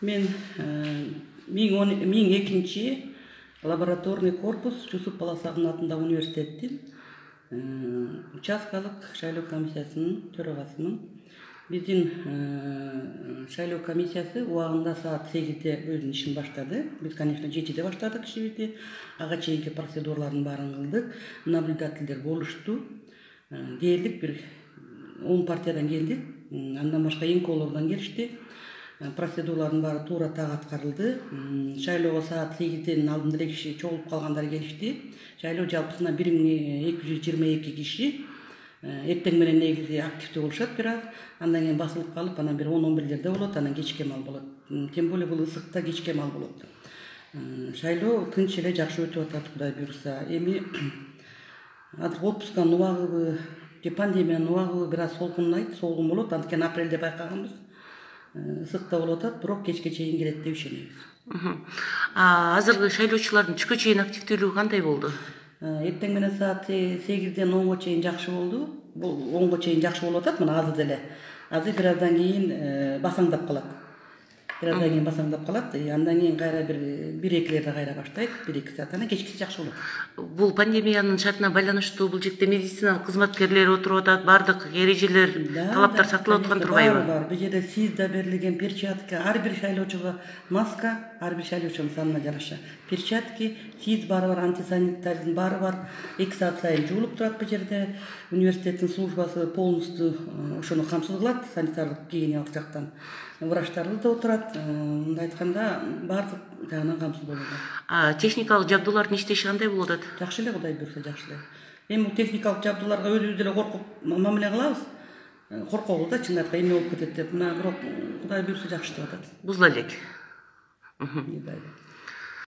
Мен 1002 лабораторный корпус Жусуп Баласагын атындагы университеттин участкалык шайлоо комиссиясынын төрагасымын. Биздин шайлоо комиссиясы убагында саат 8-де өзүнүн ишин баштады. Биз, конечно, 7-де баштадык ишибизди. Ага чейинки процедуралардын баарын кылдык. Наблюдательдер болушту. Келдик, бир 10 партиядан келдик. Андан башка инколордон келишти. Процедуралардын баары туура так аткарылды. Шайлоого саат 8-ден алдын эле киши чогулуп калгандар келишти. Шайлоо жалпысына 1222 киши. Эртең менен негизи активдүү болушат бирок, андан кийин басылып калып, анан бир 10-11-лерде болот, анан кечке мал болот. Тем более бул ысыкта кечке мал болот. Шайлоо тынч эле жакшы өтүп атат, Кудай буйрса. Эми азыр отпусканын убагыбы, пандемиянын убагыбы бир аз солкунайт, солгун болот. Анткени апрелде байкаганбыз. Ысыкта болуп атат, бирок кечке чейин келет деп ишенебиз. Азыркы шайлоочулардын түшкө чейин активдүүлүгү кандай болду? Эртең менен саат 8-ден 10-го чейин жакшы болду. Бул 10-го чейин жакшы болуп атат, мына азыр деле. Азыр бир аздан кийин басаңдап калат. Андан кийин кайра бир экилерде кайра баштайт, 1-2 саат, анан кечкиси жакшы болот. Бул пандемиянын шартына байланыштуу бул жерде медициналык кызматкерлер отуруп атат, бардык эрежелер, талаптар сакталып аткан турбайбы? Бар. Бул жерде СИЗда берилген перчатка, ар бир шайлоочуга маска, ар бир шайлоочунун санына жараша перчатки, СИЗ баары бар, антисанитардын баары бар. 2 саат сайын жуулуп турат бул жерде. Университеттин службасы полностью ошону камсыз кылат, санитардык гигиеналык жактан. Врачтарыбыз да отурат. Мындай айтканда баардык жагынан камсыз болот. Техникалык жабдуулардын иштеши кандай болуп атат? Жакшы эле, Кудай буйрса жакшы эле. Эми бул техникалык жабдууларга өзүбүз деле коркуп мамиле кылабыз. Коркобуз да, чын айтканда эмне болуп кетет деп. Мына бирок Кудай буйрса жакшы деп атат. Бузула элек.